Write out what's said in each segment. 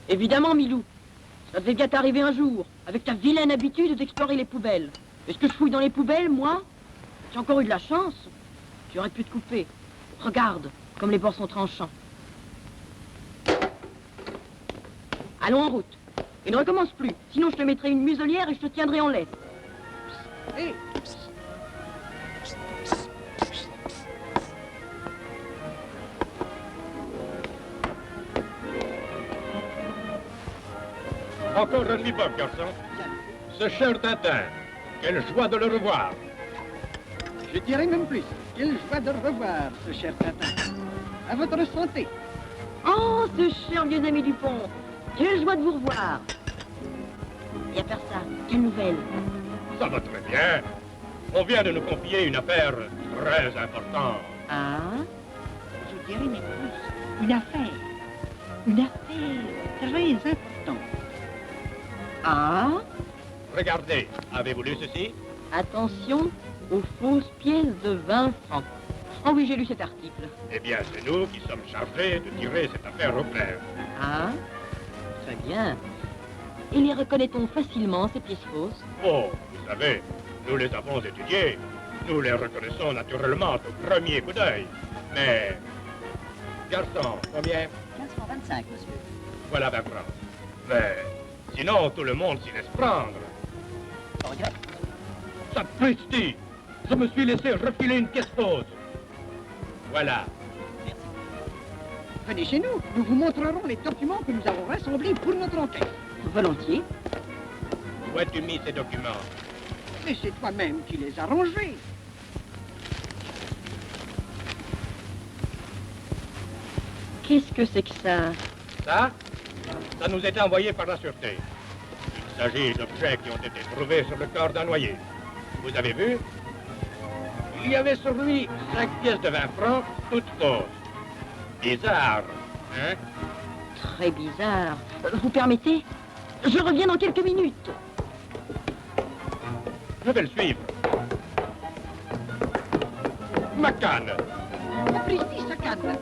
Évidemment, Milou. Ça devait bien t'arriver un jour, avec ta vilaine habitude d'explorer les poubelles. Est-ce que je fouille dans les poubelles, moi? J'ai encore eu de la chance. Tu aurais pu te couper. Regarde, comme les bords sont tranchants. Allons en route. Et ne recommence plus. Sinon, je te mettrai une muselière et je te tiendrai en laisse. Hé! Encore un bebop, garçon. Ce cher Tintin, quelle joie de le revoir. Je dirais même plus. Quelle joie de le revoir, ce cher Tintin. À votre santé. Oh, ce cher vieux ami Dupont. Quelle joie de vous revoir. Et à faire ça, quelle nouvelle? Ça va très bien. On vient de nous confier une affaire très importante. Ah? Je dirais même plus. Une affaire. Une affaire très importante. Ah? Regardez, avez-vous lu ceci? Attention aux fausses pièces de 20 francs. Oh oui, j'ai lu cet article. Eh bien, c'est nous qui sommes chargés de tirer cette affaire au clair. Ah? Très bien. Et les reconnaît-on facilement, ces pièces fausses? Oh, vous savez, nous les avons étudiées. Nous les reconnaissons naturellement au premier coup d'œil. Mais... Garçon, combien? 1525, monsieur. Voilà 20 francs. Mais... Sinon, tout le monde s'y laisse prendre. Je regrette. Sapristi! Je me suis laissé refiler une pièce fausse. Voilà. Merci. Venez chez nous. Nous vous montrerons les documents que nous avons rassemblés pour notre enquête. Volontiers. Où as-tu mis ces documents? Mais c'est toi-même qui les as rangés. Qu'est-ce que c'est que ça? Ça nous est envoyé par la sûreté. Il s'agit d'objets qui ont été trouvés sur le corps d'un noyé. Vous avez vu? Il y avait sur lui 5 pièces de 20 francs, toutes fausses. Bizarre, hein? Très bizarre. Vous permettez? Je reviens dans quelques minutes. Je vais le suivre. Ma canne! Sapristi, sa canne.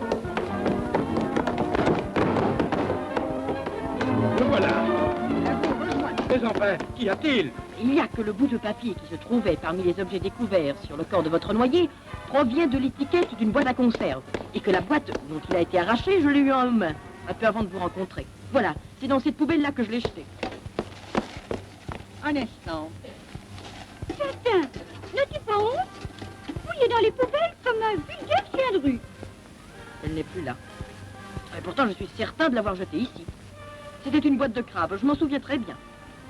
Le voilà. Vous rejoindre. Mais enfin, qu'y a-t-il? Il n'y a que le bout de papier qui se trouvait parmi les objets découverts sur le corps de votre noyé provient de l'étiquette d'une boîte à conserve. Et que la boîte dont il a été arraché, je l'ai eu en main, un peu avant de vous rencontrer. Voilà, c'est dans cette poubelle-là que je l'ai jeté. Un instant. Tintin, n'as-tu pas honte? Fouiller dans les poubelles comme un vulgaire chien de rue. Elle n'est plus là. Et pourtant, je suis certain de l'avoir jetée ici. C'était une boîte de crabe, je m'en souviens très bien.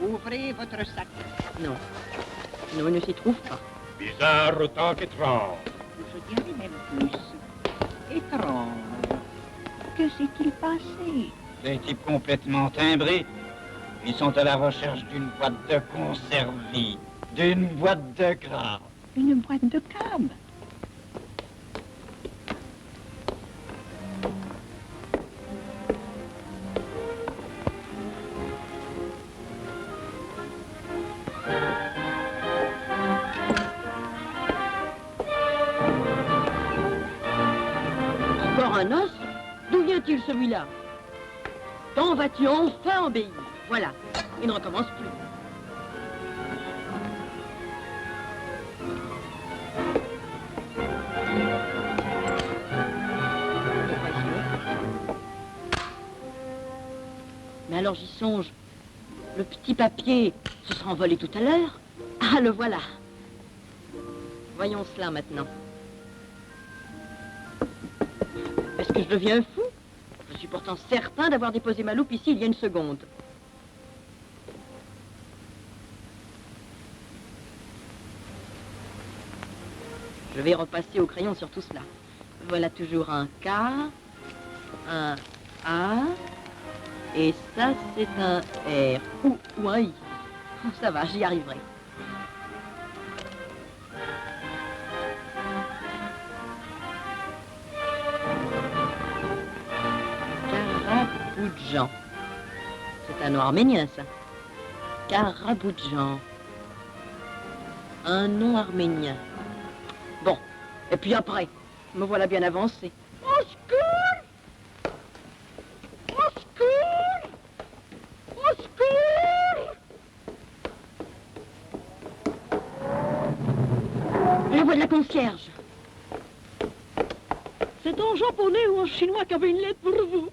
Ouvrez votre sac. Non. Non, il ne s'y trouve pas. Bizarre autant qu'étrange. Je dirais même plus. Étrange. Que s'est-il passé? Des types complètement timbrés. Ils sont à la recherche d'une boîte de conserverie, d'une boîte de crabe. Une boîte de crabe. Encore un os? D'où vient-il celui-là? Quand vas-tu enfin obéir? Voilà, il ne recommence plus. Mais alors j'y songe. Le petit papier se sera envolé tout à l'heure. Ah, le voilà. Voyons cela maintenant. Est-ce que je deviens fou? Je suis pourtant certain d'avoir déposé ma loupe ici il y a une seconde. Je vais repasser au crayon sur tout cela. Voilà toujours un K, un A, et ça c'est un R, ou un I. Oh, ça va, j'y arriverai. Karaboudjan. C'est un nom arménien, ça. Karaboudjan. Un nom arménien. Bon, et puis après, me voilà bien avancé. Au secours! Au secours! de la concierge. C'est un japonais ou un chinois qui avait une lettre pour vous.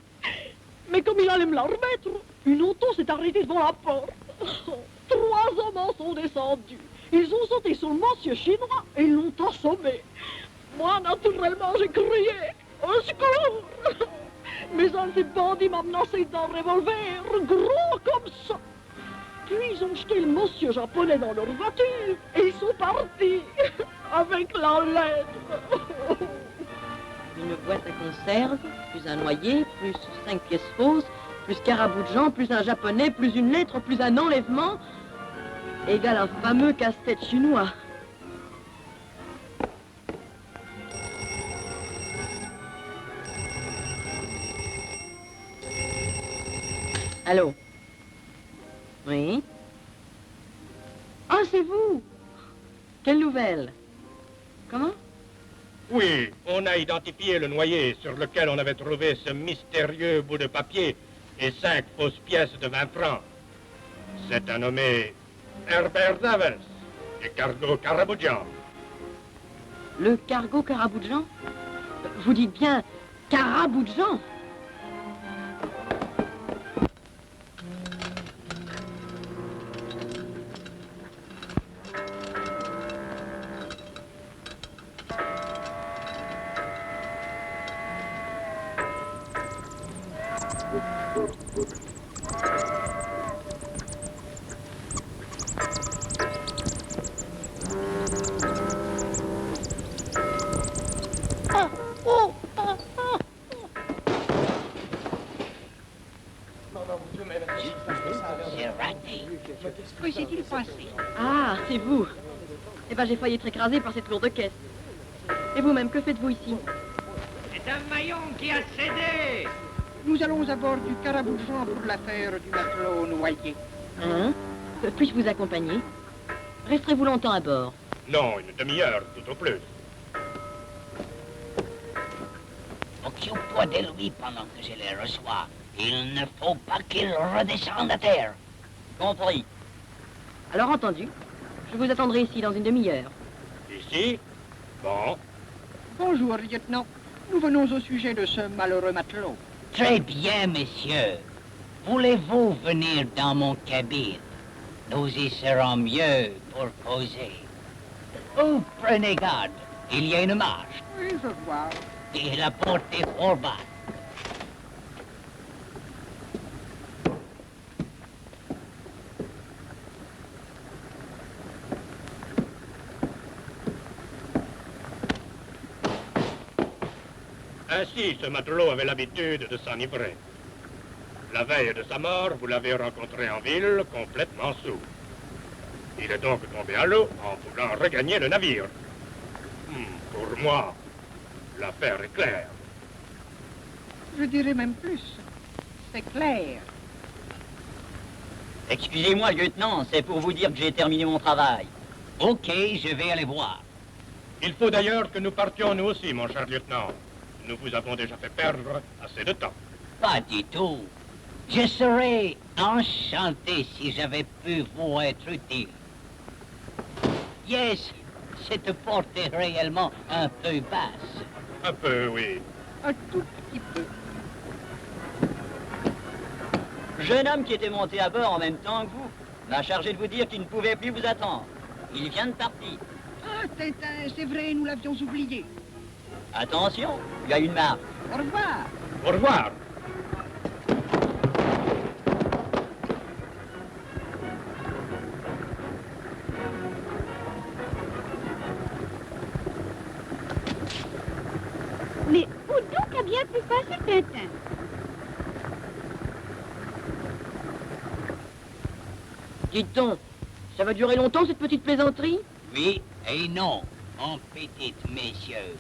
Mais comme il allait me la remettre, une auto s'est arrêtée devant la porte. 3 hommes en sont descendus. Ils ont sauté sur le monsieur chinois et ils l'ont assommé. Moi, naturellement, j'ai crié « Au secours !» Mais un de ces bandits m'a menacé d'un revolver gros comme ça. Puis ils ont jeté le monsieur japonais dans leur voiture et ils sont partis avec la lettre. Une boîte à conserve, plus un noyer, plus 5 pièces fausses, plus Caraboujan, plus un japonais, plus une lettre, plus un enlèvement, égale un fameux casse-tête chinois. Allô? Oui? Ah, c'est vous! Quelle nouvelle? Comment? Oui, on a identifié le noyer sur lequel on avait trouvé ce mystérieux bout de papier et 5 fausses pièces de 20 francs. C'est un nommé Herbert Davels, du cargo Caraboujan. Le cargo Caraboujan? Vous dites bien Caraboujan? C'est raté. Que s'est-il passé? Ah, c'est vous. Eh ben, j'ai failli être écrasé par cette lourde caisse. Et vous-même, que faites-vous ici? C'est un maillon qui a cédé. Nous allons à bord du Caraboujan pour l'affaire du matelot noyé. Hein? Puis-je vous accompagner? Resterez-vous longtemps à bord? Non, une demi-heure, tout au plus. Occupe-toi de lui pendant que je les reçois. Il ne faut pas qu'il redescende à terre. Compris. Alors entendu. Je vous attendrai ici dans une demi-heure. Ici? Bon. Bonjour, lieutenant. Nous venons au sujet de ce malheureux matelot. Très bien, messieurs. Voulez-vous venir dans mon cabine? Nous y serons mieux pour causer. Oh, prenez garde. Il y a une marche. Oui, je vois. Et la porte est fort bas. Ainsi, ce matelot avait l'habitude de s'enivrer. La veille de sa mort, vous l'avez rencontré en ville, complètement saoul. Il est donc tombé à l'eau en voulant regagner le navire. Pour moi, l'affaire est claire. Je dirais même plus. C'est clair. Excusez-moi, lieutenant, c'est pour vous dire que j'ai terminé mon travail. Ok, je vais aller voir. Il faut d'ailleurs que nous partions nous aussi, mon cher lieutenant. Nous vous avons déjà fait perdre assez de temps. Pas du tout. Je serais enchanté si j'avais pu vous être utile. Yes, cette porte est réellement un peu basse. Un peu, oui. Un tout petit peu. Jeune homme qui était monté à bord en même temps que vous m'a chargé de vous dire qu'il ne pouvait plus vous attendre. Il vient de partir. Ah, Tintin, c'est vrai, nous l'avions oublié. Attention, il y a une marque. Au revoir. Au revoir. Mais où donc a bien pu passer Tintin? Dites donc, ça va durer longtemps cette petite plaisanterie? Oui et non, mon petit messieurs.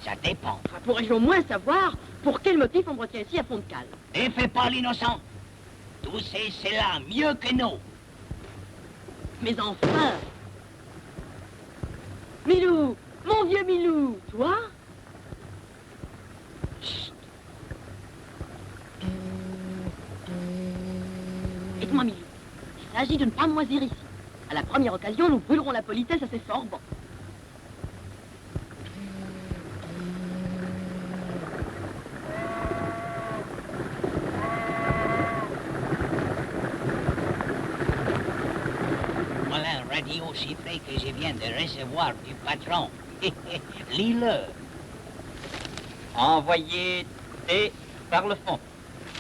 Ça dépend. Enfin, pourrais-je au moins savoir pour quel motif on me retient ici à fond de cale? Ne fais pas l'innocent. Tout c'est cela mieux que nous. Mais enfin! Milou! Mon vieux Milou! Toi? Chut! Dites-moi, Milou, il s'agit de ne pas moisir ici. À la première occasion, nous brûlerons la politesse à ces forbans. que je viens de recevoir du patron. Lis-le. Envoyé T par le fond.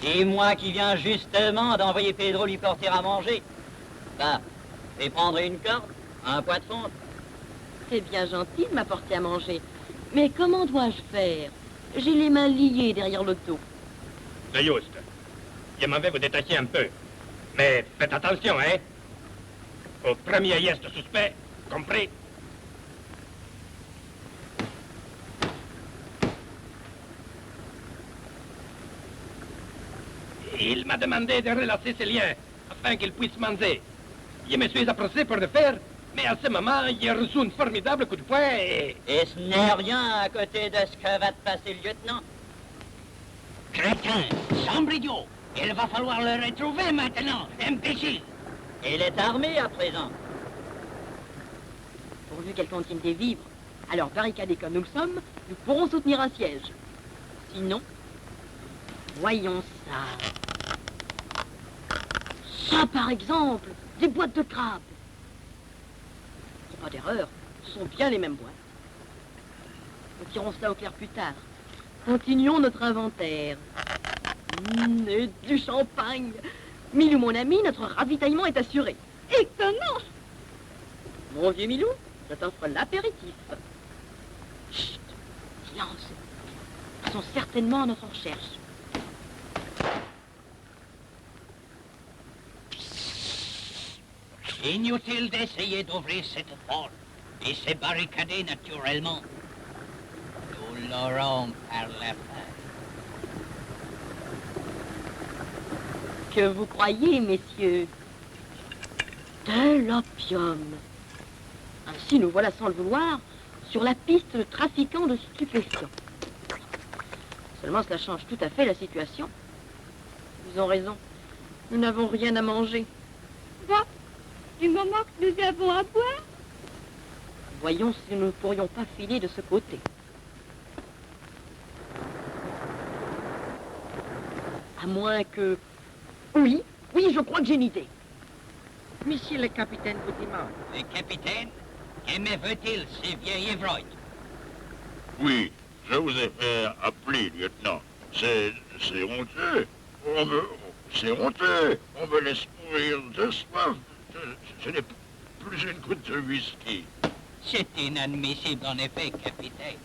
Et moi qui viens justement d'envoyer Pedro lui porter à manger. Bah, et prendre une corde, un poids de fonte. C'est bien gentil de m'apporter à manger. Mais comment dois-je faire? J'ai les mains liées derrière le dos. C'est juste. Je m'en vais vous détacher un peu. Mais faites attention, hein? Au premier geste suspect, compris? Il m'a demandé de relasser ses liens afin qu'il puisse manger. Je me suis approché pour le faire, mais à ce moment, j'ai reçu un formidable coup de poing et... Et ce n'est rien à côté de ce que va te passer le lieutenant. Crétin, sombre idiot. Il va falloir le retrouver maintenant, imbécile. Il est armé à présent. Pourvu qu'elle contienne des vivres, alors barricadés comme nous le sommes, nous pourrons soutenir un siège. Sinon, voyons ça. Ça, par exemple, des boîtes de crabes. Pas d'erreur, ce sont bien les mêmes boîtes. Nous tirons cela au clair plus tard. Continuons notre inventaire. Et du champagne. Milou, mon ami, notre ravitaillement est assuré. Étonnant. Mon vieux Milou, je t'offre l'apéritif. Chut, silence. Ils sont certainement à notre recherche. Inutile d'essayer d'ouvrir cette porte et se barricader naturellement. Nous l'aurons par la fin. Que vous croyez, messieurs? De l'opium. Ainsi, nous voilà sans le vouloir sur la piste de trafiquants de stupéfiants. Seulement, cela change tout à fait la situation. Ils ont raison. Nous n'avons rien à manger. Bah, du moment que nous avons à boire. Voyons si nous ne pourrions pas filer de ce côté. À moins que... Oui, je crois que j'ai une idée. Monsieur le capitaine vous demande. Le capitaine, que me veut-il, ce vieil ivrogne? Oui, je vous ai fait appeler, lieutenant. C'est honteux. C'est honteux. On me laisse mourir de soif. Ce n'est plus une goutte de whisky. C'est inadmissible en effet, capitaine.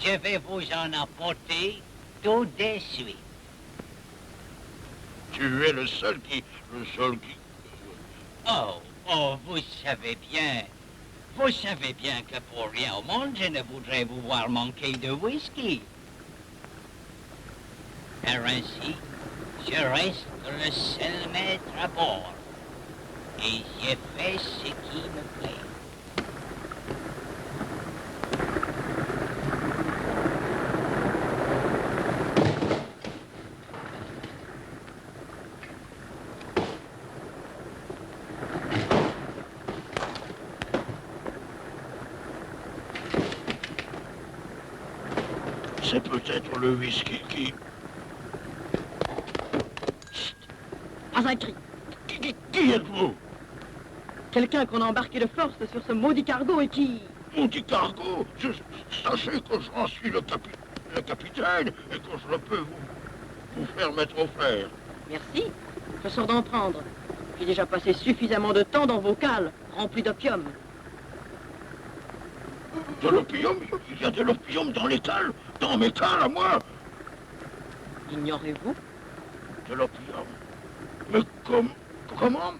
Je vais vous en apporter tout de suite. Tu es le seul qui... Oh, vous savez bien que pour rien au monde, je ne voudrais vous voir manquer de whisky. Car ainsi, je reste le seul maître à bord. Et je fais ce qui me plaît. C'est peut-être le whisky qui... Pas un cri. Qui êtes-vous? Quelqu'un qu'on a embarqué de force sur ce maudit cargo et qui... Maudit cargo, sachez que j'en suis le capitaine et que je ne peux vous faire mettre au fer. Merci, je sors d'en prendre. J'ai déjà passé suffisamment de temps dans vos cales, remplis d'opium. De l'opium? Il y a de l'opium dans les cales? Dans mes cales à moi? Ignorez-vous? De l'opium? Mais comment?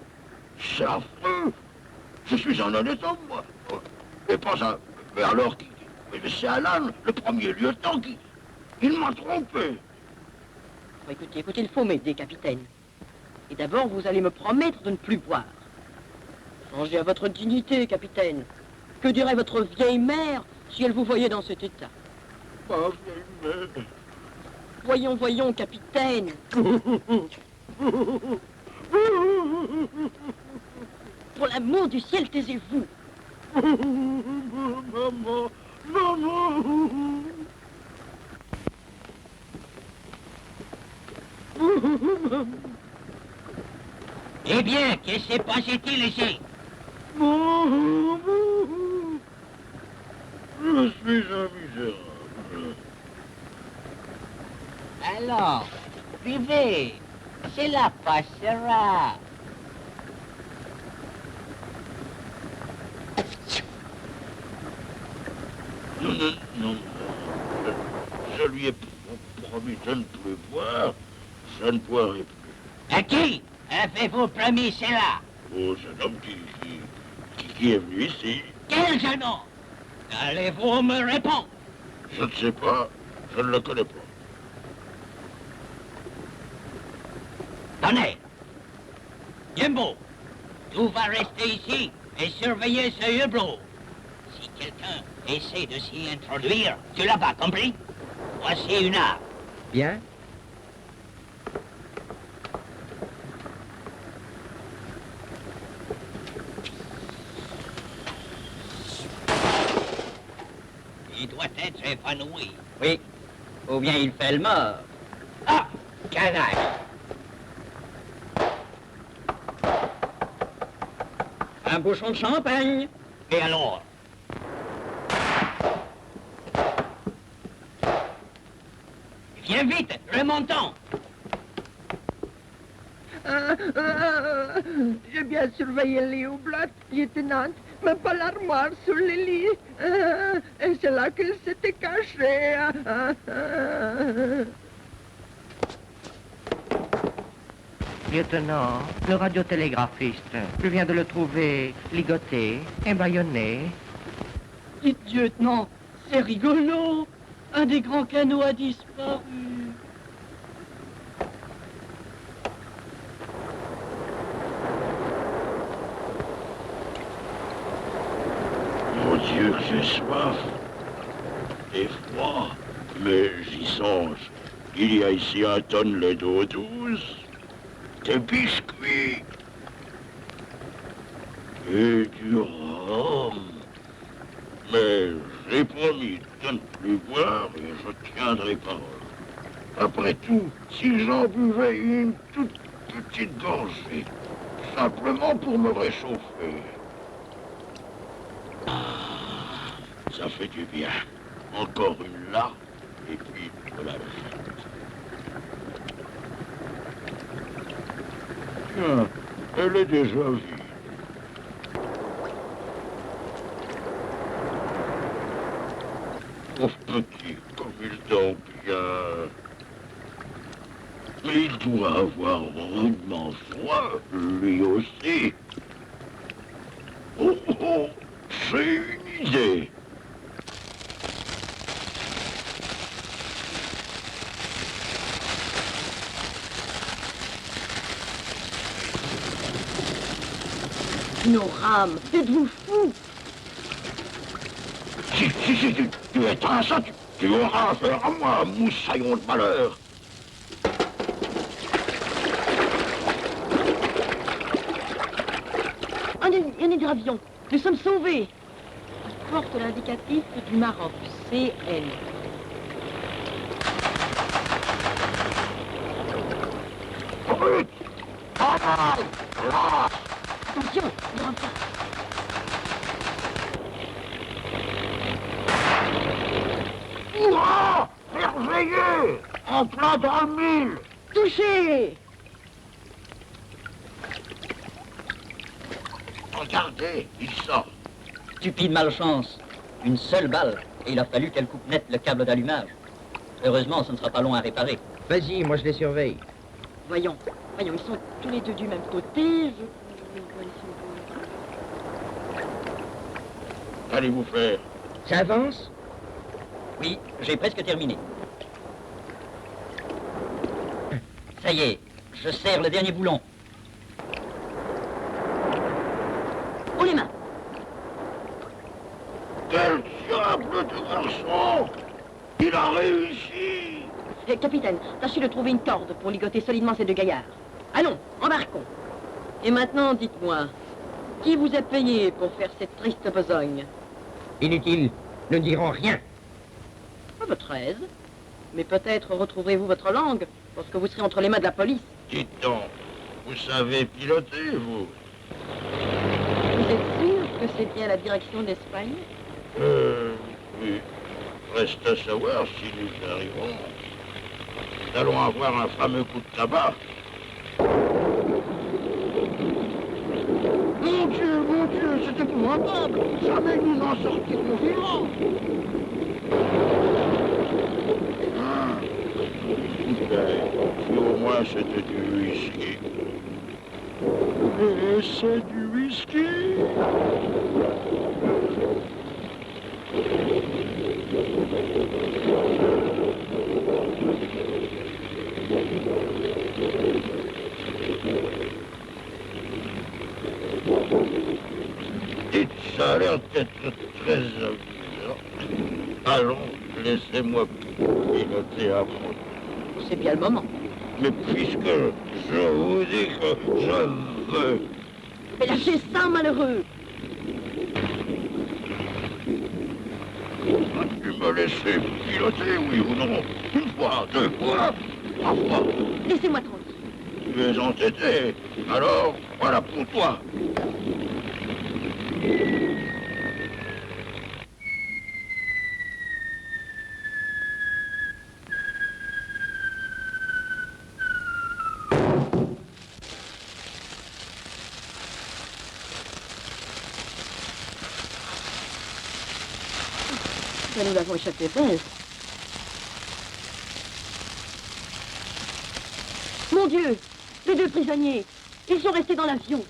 C'est affreux! Je suis un honnête homme, moi! Et pas un... Mais alors, mais c'est Alan, le premier lieutenant, qui... Il m'a trompé! Bon, écoutez, il faut m'aider, capitaine. Et d'abord, vous allez me promettre de ne plus boire. Songez à votre dignité, capitaine. Que dirait votre vieille mère si elle vous voyait dans cet état? Ma vieille mère... Voyons, capitaine. Pour l'amour du ciel, taisez-vous. Maman! Eh bien, que s'est passé-il ici? Je suis un misérable. Alors, buvez. Cela passera. Non, non, non. Je lui ai promis de ne plus boire. Je ne boirai plus. À qui avez-vous promis cela? Au jeune homme qui est venu ici. Quel jeune homme? Allez-vous me répondre? Je ne sais pas. Je ne le connais pas. Tenez. Jimbo, tu vas rester ici et surveiller ce hublot. Si quelqu'un essaie de s'y introduire, tu l'as pas compris? Voici une arme. Bien. Il doit être évanoui. Oui, ou bien il fait le mort. Ah, canaille. Un bouchon de champagne. Et alors? Viens vite, remontons. J'ai bien surveillé les hublots, lieutenant, mais pas l'armoire sur les lits. Et c'est là qu'il s'était caché. Lieutenant, le radiotélégraphiste, je viens de le trouver ligoté et bâillonné. Dites, lieutenant, c'est rigolo. Un des grands canots a disparu. Mon Dieu, que j'ai soif. Et froid. Mais j'y songe. Il y a ici un tonnelet d'eau douce. Des biscuits. Et du rhum. Mais j'ai promis de ne plus boire et je tiendrai parole. Après tout, si j'en buvais une toute petite gorgée, simplement pour me réchauffer. Ça fait du bien. Encore une là, et puis voilà le fait. Tiens, elle est déjà vide. Pauvre petit, comme il dort bien. Mais il doit avoir rudement froid, lui aussi. Oh, oh, j'ai une idée. Nos rames, êtes-vous fous? Si tu éteins ça, tu auras affaire à moi, moussaillon de malheur. Un hydravion, nous sommes sauvés. Il porte l'indicatif du Maroc, CN. Brut! Ah, là! Attention, il rentre. Hurrah! Merveilleux! En plein dans le mille! Touché! Regardez, il sort. Stupide malchance. Une seule balle, et il a fallu qu'elle coupe net le câble d'allumage. Heureusement, ce ne sera pas long à réparer. Vas-y, moi je les surveille. Voyons, ils sont tous les deux du même côté. Qu'allez-vous faire? Ça avance? Oui, j'ai presque terminé. Ça y est, je serre le dernier boulon. Haut les mains. Quel diable de garçon! Il a réussi! Capitaine, tâchez de trouver une corde pour ligoter solidement ces deux gaillards. Allons, embarquons. Et maintenant, dites-moi, qui vous a payé pour faire cette triste besogne? Inutile, nous ne dirons rien. À votre aise. Mais peut-être retrouverez-vous votre langue lorsque vous serez entre les mains de la police. Dites donc, vous savez piloter, vous? Vous êtes sûr que c'est bien la direction d'Espagne? Et reste à savoir si nous arrivons. Nous allons avoir un fameux coup de tabac. Mon Dieu, c'est épouvantable. Jamais nous en sortirons vivants. Si au moins c'était du whisky. Et c'est du whisky. Et ça a l'air d'être très amusant. Allons, laissez-moi piloter à mon. C'est bien le moment. Mais puisque je vous dis que je veux... Mais lâchez ça, malheureux. Vas-tu me laisser piloter, oui ou non? Une fois, deux fois, trois fois. Laissez-moi tranquille. Tu es entêté. Alors, voilà pour toi. Nous avons échappé belle. Mon Dieu, les deux prisonniers, ils sont restés dans l'avion.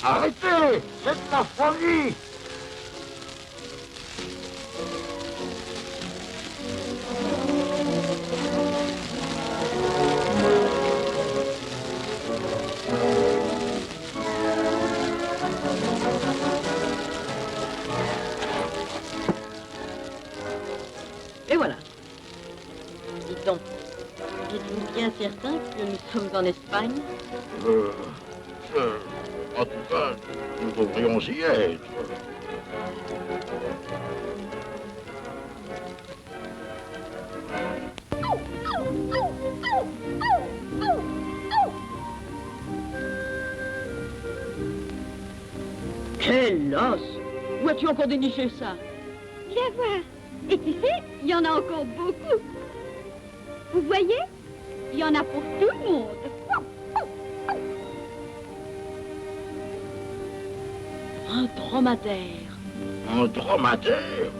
Arrêtez! C'est de la folie! Et voilà. Dites donc, êtes-vous bien certain que nous sommes en Espagne? En tout cas, nous devrions y être. Quel os! Où as-tu encore déniché ça? Viens voir. Et tu sais, il y en a encore beaucoup. Vous voyez? Il y en a pour tout le monde. Un dromadaire. Un dromadaire?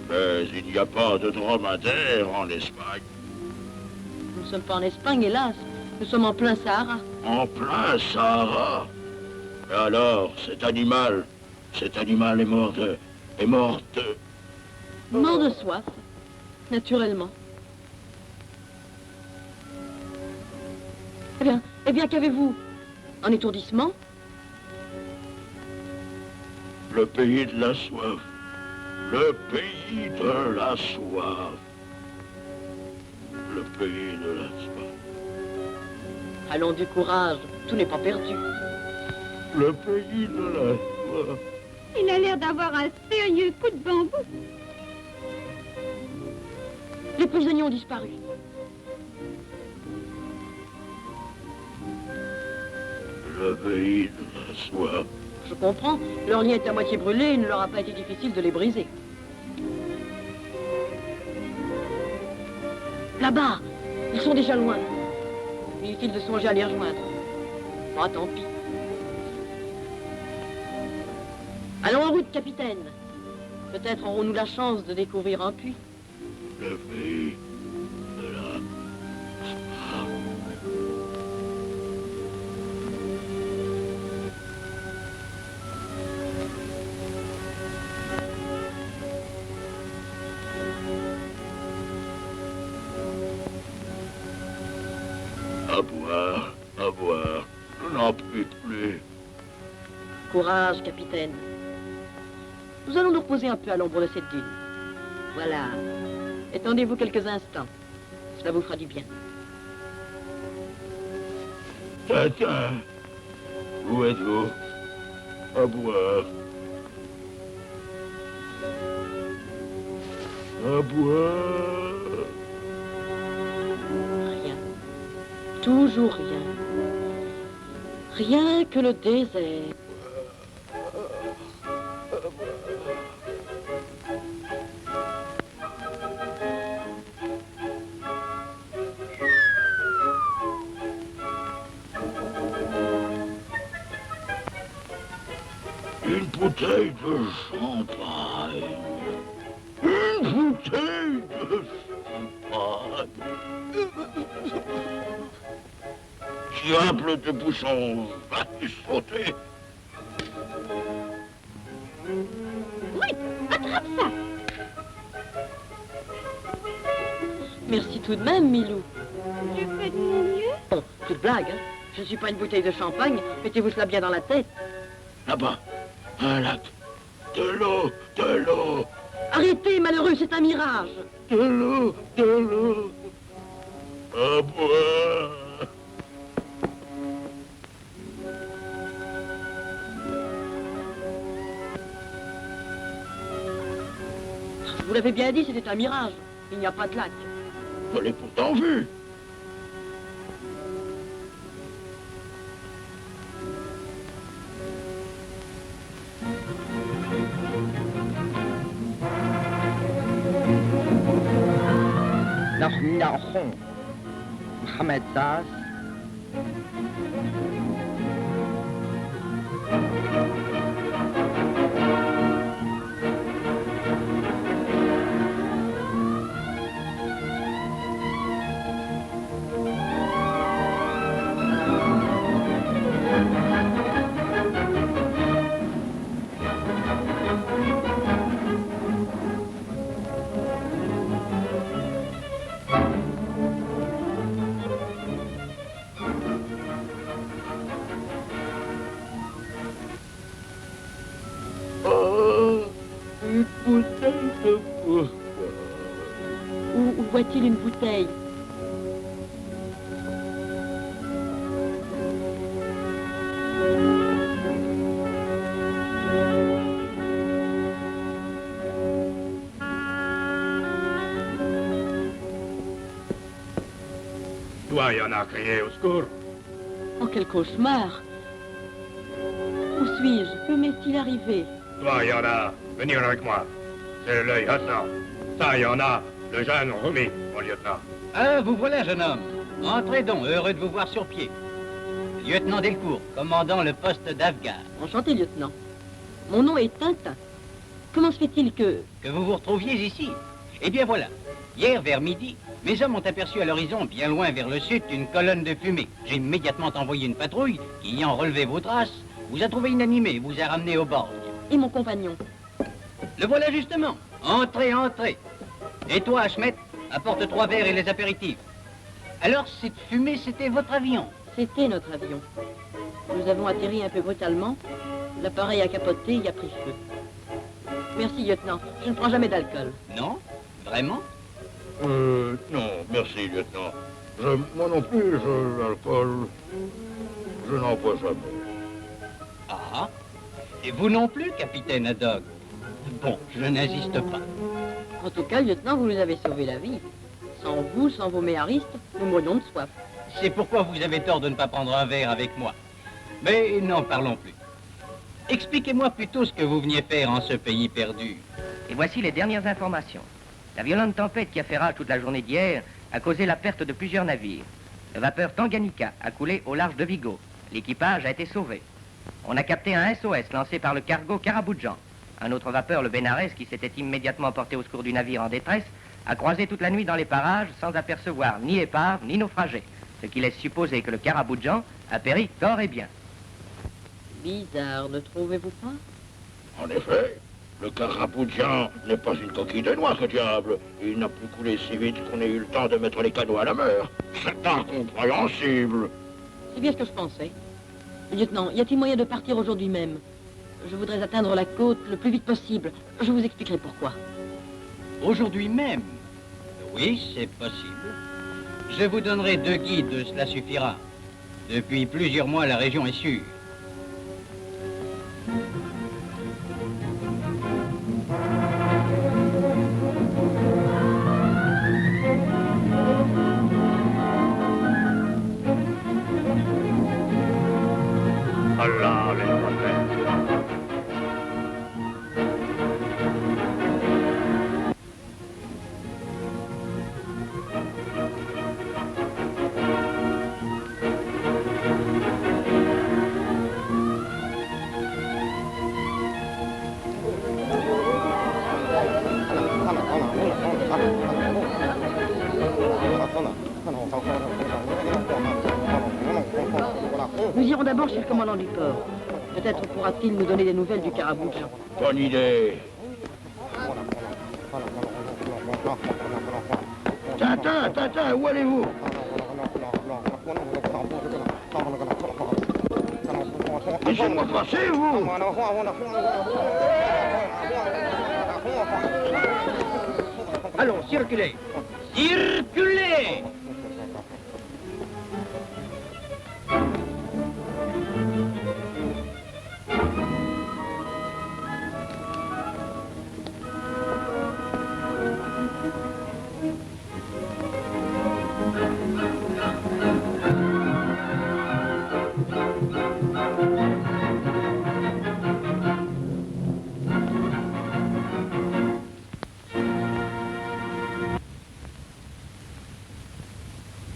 Mais il n'y a pas de dromadaire en Espagne. Nous ne sommes pas en Espagne, hélas. Nous sommes en plein Sahara. En plein Sahara? Et alors, cet animal est mort de... Mort de soif, naturellement. Eh bien, qu'avez-vous? Un étourdissement? Le pays de la soif. Le pays de la soif. Le pays de la soif. Allons, du courage, tout n'est pas perdu. Le pays de la soif. Il a l'air d'avoir un sérieux coup de bambou. Les prisonniers ont disparu. Le pays de la soif. Je comprends. Leur lien est à moitié brûlé, il ne leur a pas été difficile de les briser. Là-bas, ils sont déjà loin. Inutile de songer à les rejoindre. Ah, tant pis. Allons en route, capitaine. Peut-être aurons-nous la chance de découvrir un puits. Le pays de la soif. À boire, je n'en puis plus. Courage, capitaine. Nous allons nous reposer un peu à l'ombre de cette dune. Voilà. Étendez-vous quelques instants. Cela vous fera du bien. Tintin, où êtes-vous? À boire. À boire. Rien. Toujours rien. Rien que le désert. bouteille de champagne. Une bouteille de champagne. Diable de bouchon, vas-tu sauter? Oui, attrape ça. Merci tout de même, Milou. Je fais de mon mieux. Bon, toute blague, hein. Je ne suis pas une bouteille de champagne. Mettez-vous cela bien dans la tête. Là-bas, un lac. De l'eau, de l'eau. Arrêtez, malheureux, c'est un mirage. De l'eau, de l'eau. À boire. Vous l'avez bien dit, c'était un mirage. Il n'y a pas de lac. Je l'ai pourtant vu. نحن نعخون محمد داس Une bouteille de vodka. Où voit-il une bouteille? Toi, y en a crié au secours. Oh, quel cauchemar! Où suis-je? Que m'est-il arrivé? Toi, y en a, venir avec moi. C'est le lieutenant. Ça, y en a, le jeune Rumi, mon lieutenant. Ah, vous voilà, jeune homme. Entrez donc, heureux de vous voir sur pied. Lieutenant Delcourt, commandant le poste d'Afghan. Enchanté, lieutenant. Mon nom est Tintin. Comment se fait-il que... Que vous vous retrouviez ici? Eh bien voilà, hier vers midi, mes hommes ont aperçu à l'horizon, bien loin vers le sud, une colonne de fumée. J'ai immédiatement envoyé une patrouille qui, ayant relevé vos traces, vous a trouvé inanimé et vous a ramené au bord. Et mon compagnon? Le voilà justement. Entrez, entrez. Et toi, Achmet, apporte 3 verres et les apéritifs. Alors, cette fumée, c'était votre avion? C'était notre avion. Nous avons atterri un peu brutalement. L'appareil a capoté et a pris feu. Merci, lieutenant. Je ne prends jamais d'alcool. Non? Vraiment? Non, merci, lieutenant. Moi non plus, l'alcool, je n'en bois jamais. Ah? Et vous non plus, capitaine Haddock? Bon, je n'insiste pas. En tout cas, lieutenant, vous nous avez sauvé la vie. Sans vous, sans vos méharistes, nous mourions de soif. C'est pourquoi vous avez tort de ne pas prendre un verre avec moi. Mais n'en parlons plus. Expliquez-moi plutôt ce que vous veniez faire en ce pays perdu. Et voici les dernières informations. La violente tempête qui a fait rage toute la journée d'hier a causé la perte de plusieurs navires. Le vapeur Tanganyika a coulé au large de Vigo. L'équipage a été sauvé. On a capté un SOS lancé par le cargo Karaboudjan. Un autre vapeur, le Benares, qui s'était immédiatement porté au secours du navire en détresse, a croisé toute la nuit dans les parages sans apercevoir ni épave ni naufragé, ce qui laisse supposer que le Karaboudjan a péri corps et bien. Bizarre, ne trouvez-vous pas? En effet, le Karaboudjan n'est pas une coquille de noix, ce diable. Il n'a plus coulé si vite qu'on ait eu le temps de mettre les canots à la mer. C'est incompréhensible. C'est bien ce que je pensais. Lieutenant, y a-t-il moyen de partir aujourd'hui même? Je voudrais atteindre la côte le plus vite possible. Je vous expliquerai pourquoi. Aujourd'hui même? Oui, c'est possible. Je vous donnerai 2 guides, cela suffira. Depuis plusieurs mois, la région est sûre. Allah, les prophètes. Nous irons d'abord chez le commandant du port. Peut-être pourra-t-il nous donner des nouvelles du Caraboujan. Bonne idée. Tintin, où allez-vous? Laissez-moi passer, vous. Allons, circulez. Circulez!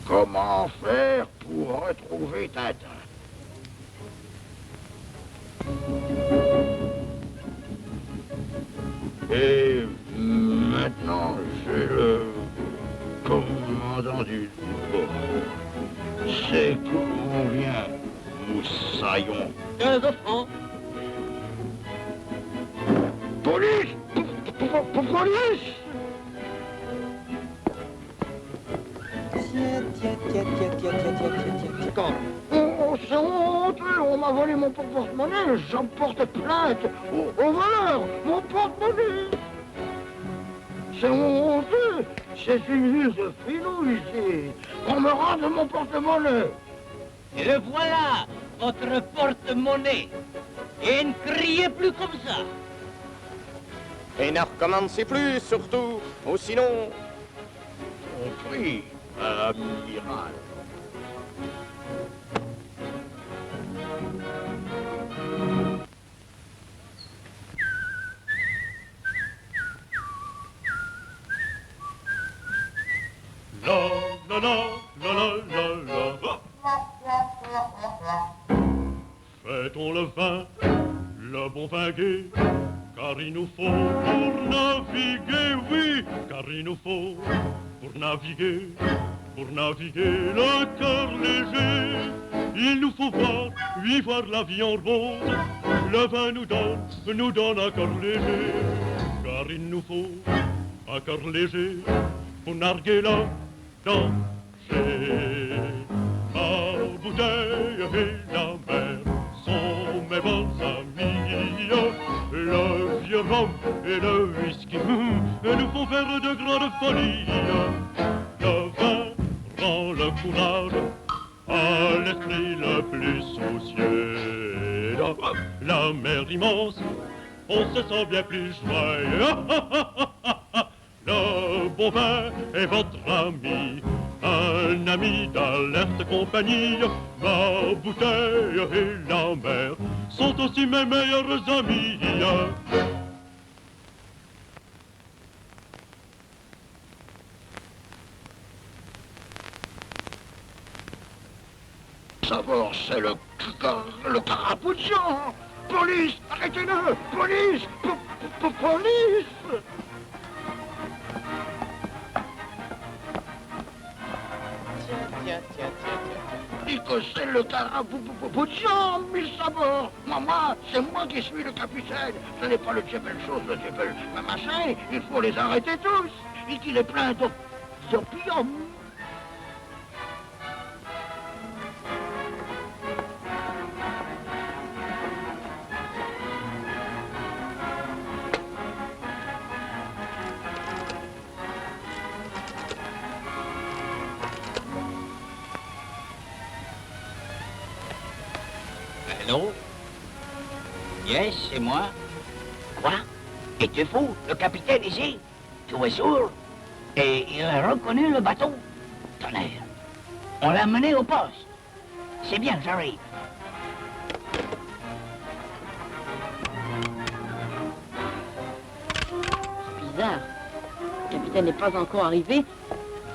Comment faire pour retrouver Tintin? Et maintenant, j'ai le commandant du port. C'est combien, moussaillon? 15 francs. Police! Police! Oh, c'est honteux, on m'a volé mon porte-monnaie, j'en porte plainte au voleur, mon porte-monnaie. C'est honteux, c'est une use filou ici, qu'on me rende mon porte-monnaie. Et le voilà, votre porte-monnaie. Et ne criez plus comme ça. Et ne recommencez plus, surtout, ou sinon... Compris, amiral. La la la la la la la. Fêtons le vin, le bon vin gai, car il nous faut pour naviguer, oui, car il nous faut pour naviguer le cœur léger. Il nous faut voir, oui, voir la vie en rose, le vin nous donne un cœur léger, car il nous faut un cœur léger pour narguer la danger. La bouteille et la mer sont mes bons amis. Le vieux rhum et le whisky nous font faire de grandes folies. Le vin rend le courage à l'esprit le plus soucieux. La mer immense, on se sent bien plus joyeux. Le bon vin est votre ami, un ami d'alerte compagnie. Ma bouteille et la mer sont aussi mes meilleurs amis. D'abord, c'est le Caraboujan. Police, arrêtez-le. Police, police. Dis que c'est le Caraboujan, mille sabords. Maman, c'est moi qui suis le capitaine. Ce n'est pas le Djebel chose, le Djebel machin. Il faut les arrêter tous. Et qu'il est plein d'opium. Allô? Yes, c'est moi. Quoi? Es-tu fou? Le capitaine ici? Tu es sourd? Et il a reconnu le bateau? Tonnerre. On l'a mené au poste. C'est bien, j'arrive. Bizarre. Le capitaine n'est pas encore arrivé.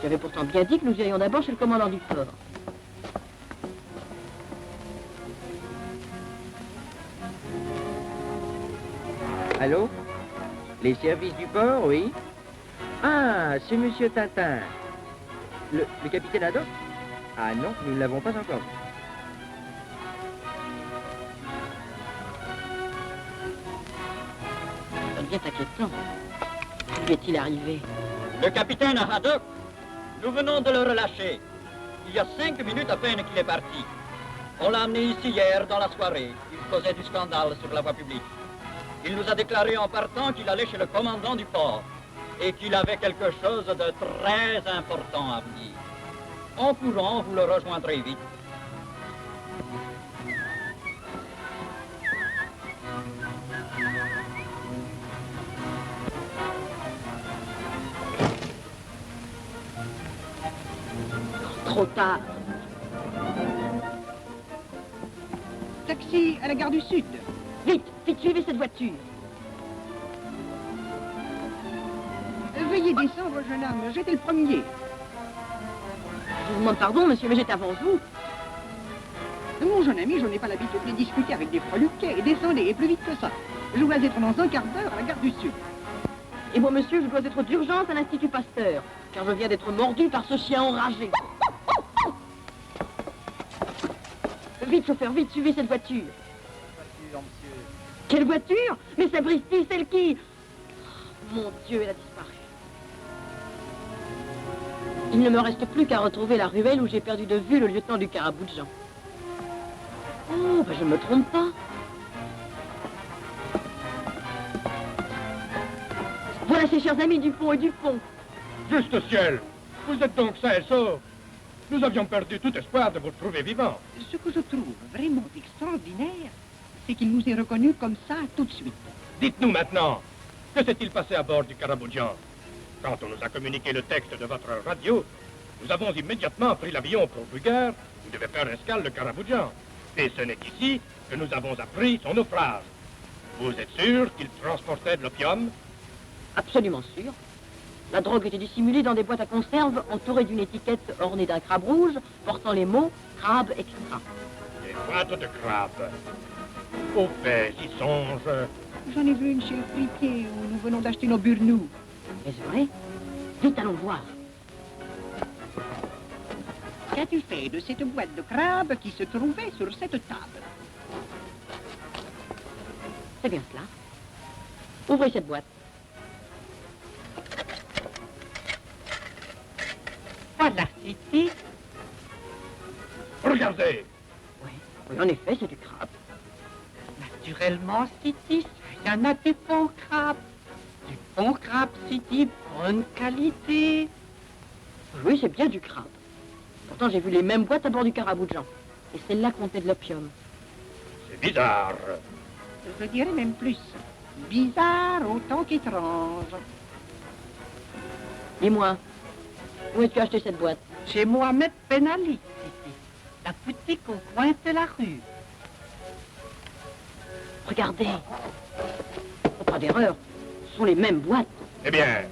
J'avais pourtant bien dit que nous irions d'abord chez le commandant du port. Allô? Les services du port, oui? Ah, c'est Monsieur Tintin. Le capitaine Haddock? Ah non, nous ne l'avons pas encore vu. devient inquiétant. Que lui est-il arrivé? Le capitaine Haddock, nous venons de le relâcher. Il y a 5 minutes à peine qu'il est parti. On l'a amené ici hier dans la soirée. Il causait du scandale sur la voie publique. Il nous a déclaré en partant qu'il allait chez le commandant du port et qu'il avait quelque chose de très important à vous dire. En courant, vous le rejoindrez vite. Trop tard. Taxi à la gare du Sud. Vite, vite, suivez cette voiture. Veuillez descendre, jeune homme, j'étais le premier. Je vous demande pardon, monsieur, mais j'étais avant vous. Mon jeune ami, je n'ai pas l'habitude de discuter avec des freluquets. Descendez, et plus vite que ça. Je dois être dans un quart d'heure à la gare du Sud. Et moi, monsieur, je dois être d'urgence à l'Institut Pasteur, car je viens d'être mordu par ce chien enragé. Vite, chauffeur, vite, suivez cette voiture. Voiture, monsieur. Quelle voiture? Mais sapristi, celle qui... Oh, mon Dieu, elle a disparu. Il ne me reste plus qu'à retrouver la ruelle où j'ai perdu de vue le lieutenant du Caraboujan. Oh, ben je ne me trompe pas. Voilà ces chers amis Dupont et Dupont. Juste ciel, vous êtes donc sains et saufs. Nous avions perdu tout espoir de vous trouver vivant. Ce que je trouve vraiment extraordinaire, c'est qu'il nous ait reconnus comme ça tout de suite. Dites-nous maintenant, que s'est-il passé à bord du Caraboujan? Quand on nous a communiqué le texte de votre radio, nous avons immédiatement pris l'avion pour Bulgare, où devait faire escale le Caraboujan. Et ce n'est ici que nous avons appris son naufrage. Vous êtes sûr qu'il transportait de l'opium? Absolument sûr. La drogue était dissimulée dans des boîtes à conserve entourées d'une étiquette ornée d'un crabe rouge portant les mots « crabe extra ». Des boîtes de crabe. Au fait, j'y songe. J'en ai vu une chez le fripier où nous venons d'acheter nos burnous. Est-ce vrai? Vite, allons voir. Qu'as-tu fait de cette boîte de crabe qui se trouvait sur cette table? C'est bien cela. Ouvrez cette boîte. Voilà, Titi. Regardez. Oui, en effet, c'est du crabe. Naturellement, Titi, il y en a des bons crabes. Du bon crabe, Titi, bonne qualité. Oui, c'est bien du crabe. Pourtant, j'ai vu les mêmes boîtes à bord du Caraboujan. Et celle-là contenait de l'opium. C'est bizarre. Je dirais même plus. Bizarre autant qu'étrange. Dis-moi, où as-tu acheté cette boîte? Chez Mohamed Ben Ali, Titi. La boutique au coin de la rue. Regardez. Pas d'erreur. Ce sont les mêmes boîtes. Eh bien,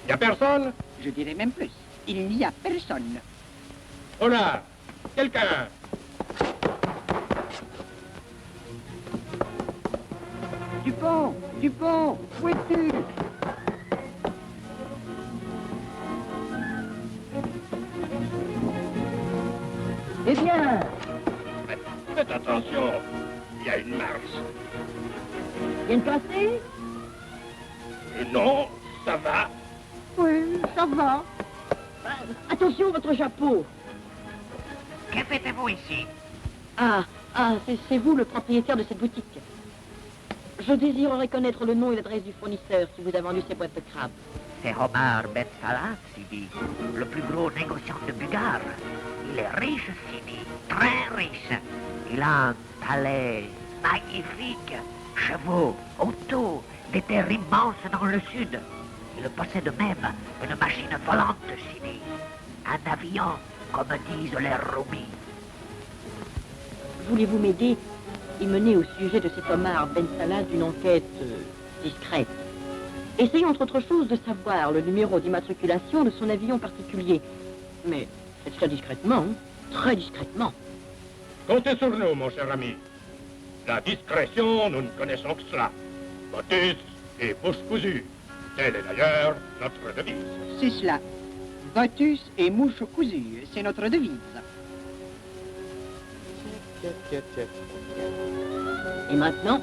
il n'y a personne? Je dirais même plus. Il n'y a personne. Oh là, quelqu'un. Dupont, où es-tu? Eh bien, Faites attention, il y a une marche. bien placé? Non, ça va. Oui, ça va. Attention, votre chapeau. Que faites-vous ici? C'est vous le propriétaire de cette boutique. Je désirerais connaître le nom et l'adresse du fournisseur qui vous a vendu ces boîtes de crabes. C'est Omar Ben Salah, Sidi, le plus gros négociant de Bulgare. Il est riche, Sidi, très riche. Il a un palais magnifique, chevaux, autos, des terres immenses dans le sud. Il possède même une machine volante, Sidi. Un avion, comme disent les Roumis. Voulez-vous m'aider et mener au sujet de cet Omar Ben Salah d'une enquête discrète? Essayons entre autres choses de savoir le numéro d'immatriculation de son avion particulier. Mais faites cela discrètement, hein? Très discrètement. Comptez sur nous, mon cher ami. La discrétion, nous ne connaissons que cela. Motus et bouche cousue. Telle est d'ailleurs notre devise. C'est cela. Votus et mouche cousue, c'est notre devise. Et maintenant,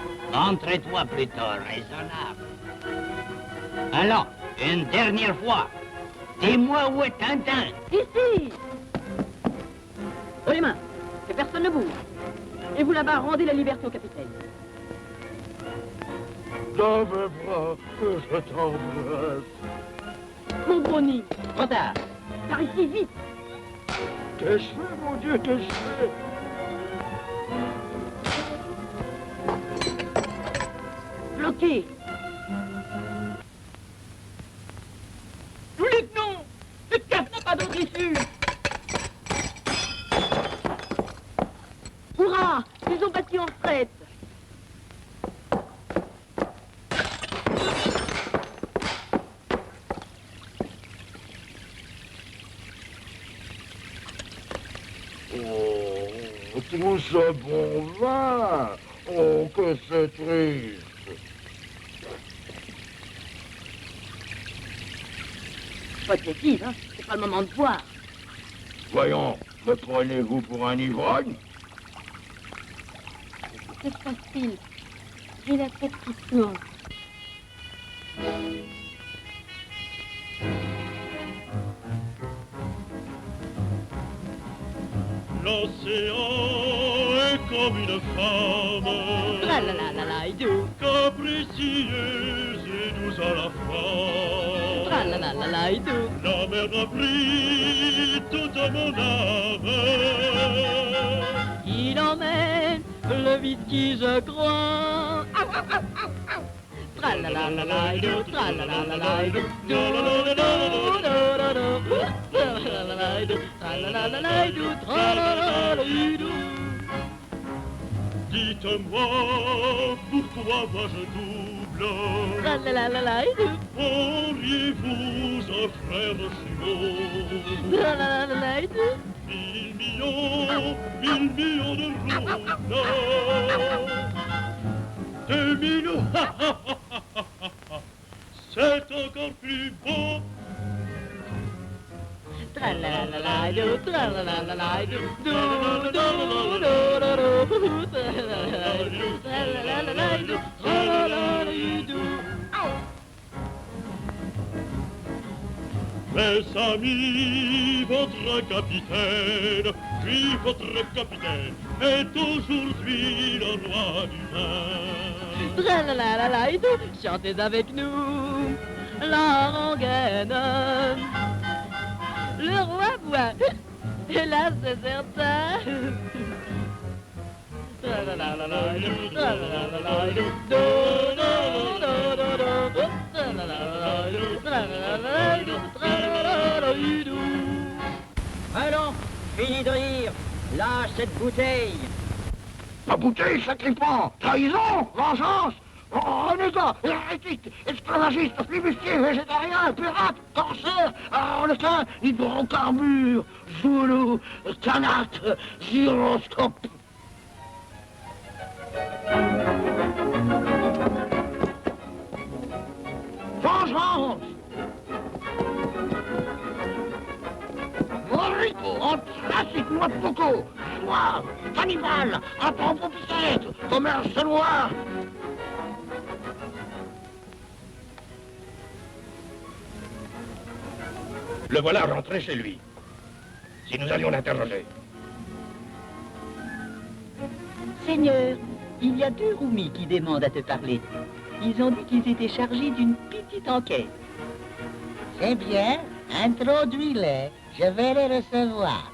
Montre-toi plutôt raisonnable. Allons, une dernière fois. Dis-moi où est Tintin. Ici. Haut les mains, que personne ne bouge. Et vous là-bas, rendez la liberté au capitaine. Dans mes bras, je t'embrasse. Mon Brownie. Trop tard. Par ici, vite. Tes cheveux, mon Dieu, tes cheveux. Bloqué. Lieutenant, cette cave n'a pas d'autre issue. Hurrah! Ils ont battu en retraite. Oh, tout ce bon vin. Oh, que c'est triste. Pas de bêtises, hein. C'est pas le moment de boire. Voyons, me prenez-vous pour un ivrogne? Que se passe-t-il? J'ai la tête qui tourne. L'océan est comme une femme, Tra-la-la-la-la-idou. capricieuse et douce à la fois. Tra-la-la-la-la-idou. La mer a pris toute mon âme. Il emmène le whisky, je crois. Tra-la-la-la-la-idou, tra-la-la-la-la-idou. Tra-la-la-la-la-idou, tra-la-la-la-la-idou, tra-la-la-la-la-idou. Dites-moi pourquoi moi-je double. Tra-la-la-la-la-idou. Auriez-vous un frère jumeau? Tra-la-la-la-la-idou. 1000 millions de roubles. 2000, c'est encore plus beau. Tra-la-la-la-la-idou, tra-la-la-la-la-idou. Do-do-do-do-do-do. Tra-la-la-la-la-idou, tra-la-la-la-la-idou, tra-la-la-la-la-idou. Mes amis, votre capitaine, puis votre capitaine, est aujourd'hui le roi du vin. Tra-la-la-la-la-idou, chantez avec nous la rengaine. Le roi boit, hélas c'est certain. Tra-la-la-la-la-idou, tra-la-la-la-la-idou, do-do-do-do-do-do. Tra-la-la-la-la-idou, tra-la-la-la-la-idou, tra-la-la-la-la-idou. Allons, fini de rire. Lâche cette bouteille. La bouteille, sacripant, trahison, vengeance, renégat, hérétique, esclavagiste, flibustier, végétarien, pirate, corsaire, harlequin, hydrocarbure, zoulou, tanat, gyroscope. Vengeance! Morico, anthracique, noix de coco, soif, cannibale, anthropopithèque, commerce noir. Le voilà rentré chez lui. Si nous allions l'interroger. Seigneur, il y a 2 roumis qui demandent à te parler. Ils ont dit qu'ils étaient chargés d'une petite enquête. C'est bien, introduis-les, je vais les recevoir.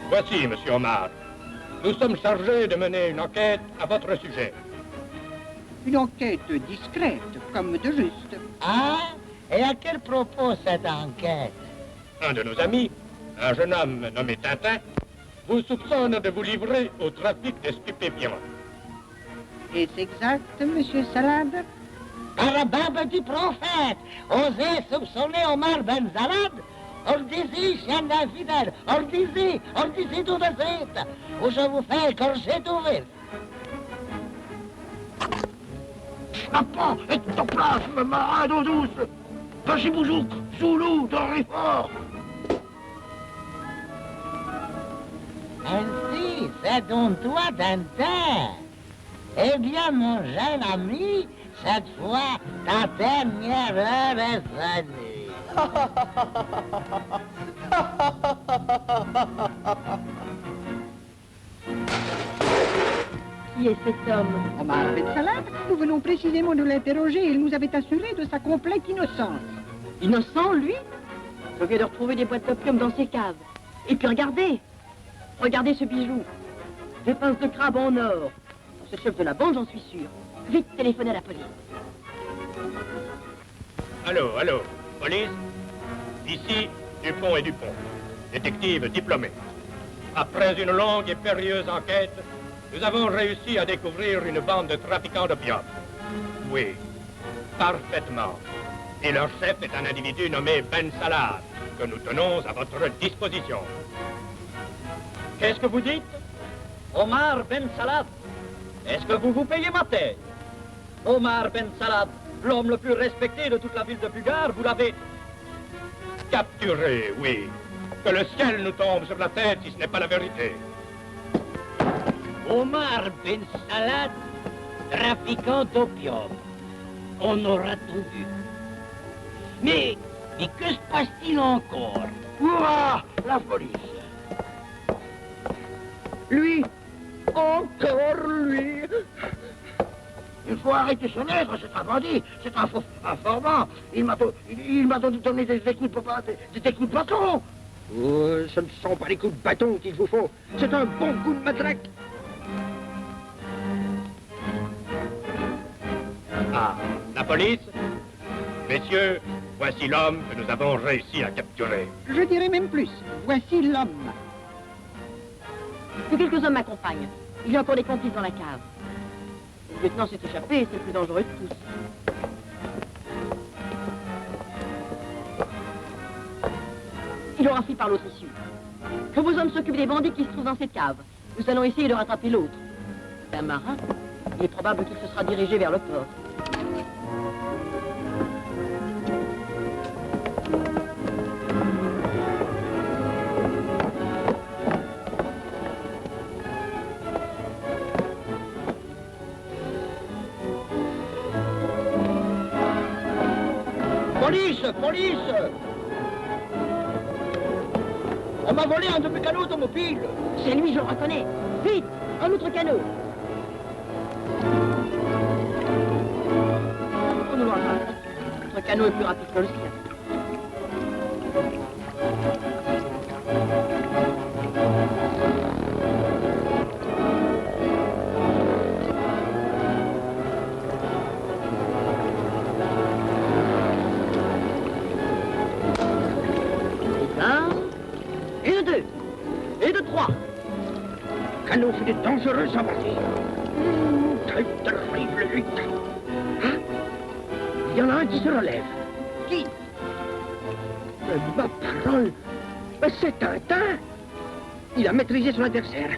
Voici, monsieur Omar. Nous sommes chargés de mener une enquête à votre sujet. Une enquête discrète, comme de juste. Ah, et à quel propos cette enquête? Un de nos amis, un jeune homme nommé Tintin, vous soupçonne de vous livrer au trafic de stupéfiants. Est-ce exact, monsieur Salade? Par la barbe du prophète, osez soupçonner Omar Ben Zalad? Ordis-y, chien infidèle, ordis-y tout de suite, ou je vous fais écorcher tout vif. Frappant, ectoplasme, marin d'eau douce, Pachibouzouk, Zoulou, Dorifort. Ainsi, c'est donc toi, Tintin. Eh bien, mon jeune ami, cette fois, ta dernière heure est sonnée. Qui est cet homme? Omar Ben Salat, nous venons précisément de l'interroger et il nous avait assuré de sa complète innocence. Innocent, lui? Je viens de retrouver des boîtes d'opium dans ses caves. Et puis regardez! Regardez ce bijou. Des pinces de crabe en or. C'est le chef de la bande, j'en suis sûr. Vite, téléphonez à la police. Allô, police? Ici, Dupont et Dupont, détective diplômé. Après une longue et périlleuse enquête, nous avons réussi à découvrir une bande de trafiquants d'opium. Oui, parfaitement. Et leur chef est un individu nommé Ben Salat, que nous tenons à votre disposition. Qu'est-ce que vous dites? Omar Ben Salat? Est-ce que vous vous payez ma tête? Omar Ben Salat, l'homme le plus respecté de toute la ville de Bugar, vous l'avez... Capturé, oui. Que le ciel nous tombe sur la tête si ce n'est pas la vérité. Omar Ben Salat, trafiquant d'opium. On aura tout vu. Mais que se passe-t-il encore? Ouah, la police. Lui, encore lui. Il faut arrêter ce nègre, c'est un bandit, c'est un faux informant. Il m'a donné des coups de bâton. Oh, ce ne sont pas les coups de bâton qu'il vous faut, c'est un bon coup de matraque. Ah, la police? Messieurs, voici l'homme que nous avons réussi à capturer. Je dirais même plus. Voici l'homme. Que quelques hommes m'accompagnent. Il y a encore des complices dans la cave. Le lieutenant s'est échappé et c'est le plus dangereux de tous. Il aura fui par l'autre issue. Que vos hommes s'occupent des bandits qui se trouvent dans cette cave. Nous allons essayer de rattraper l'autre. C'est un marin. Il est probable qu'il se sera dirigé vers le port. Police! On m'a volé un de mes canots automobile. C'est lui, je le reconnais. Vite, un autre canot. Oh non, notre canot est plus rapide que le sien. Canot fait de dangereuses embarquées. Quelle terrible lutte. Hein? Il y en a un qui se relève. Qui? Ma parole, c'est Tintin. Il a maîtrisé son adversaire.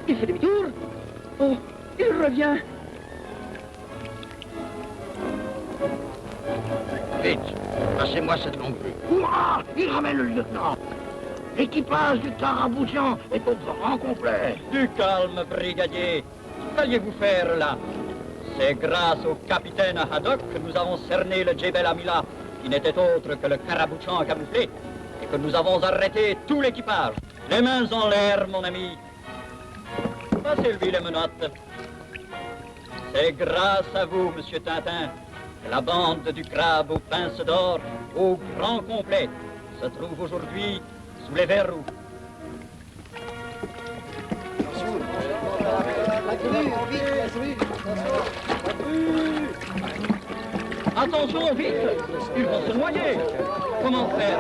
Il fait demi-tour. Oh, il revient. Vite, passez-moi cette longue vue. Ouah, il ramène le lieutenant. L'équipage du Caraboujan est au grand complet. Du calme, brigadier. Qu'alliez-vous faire là? C'est grâce au capitaine Haddock que nous avons cerné le Djebel Amila, qui n'était autre que le Carabouchan camouflé, et que nous avons arrêté tout l'équipage. Les mains en l'air, mon ami. Passez-lui les menottes. C'est grâce à vous, monsieur Tintin, que la bande du crabe aux pinces d'or, au grand complet, se trouve aujourd'hui sous les verrous. Attention, vite! Ils vont se noyer! Comment faire?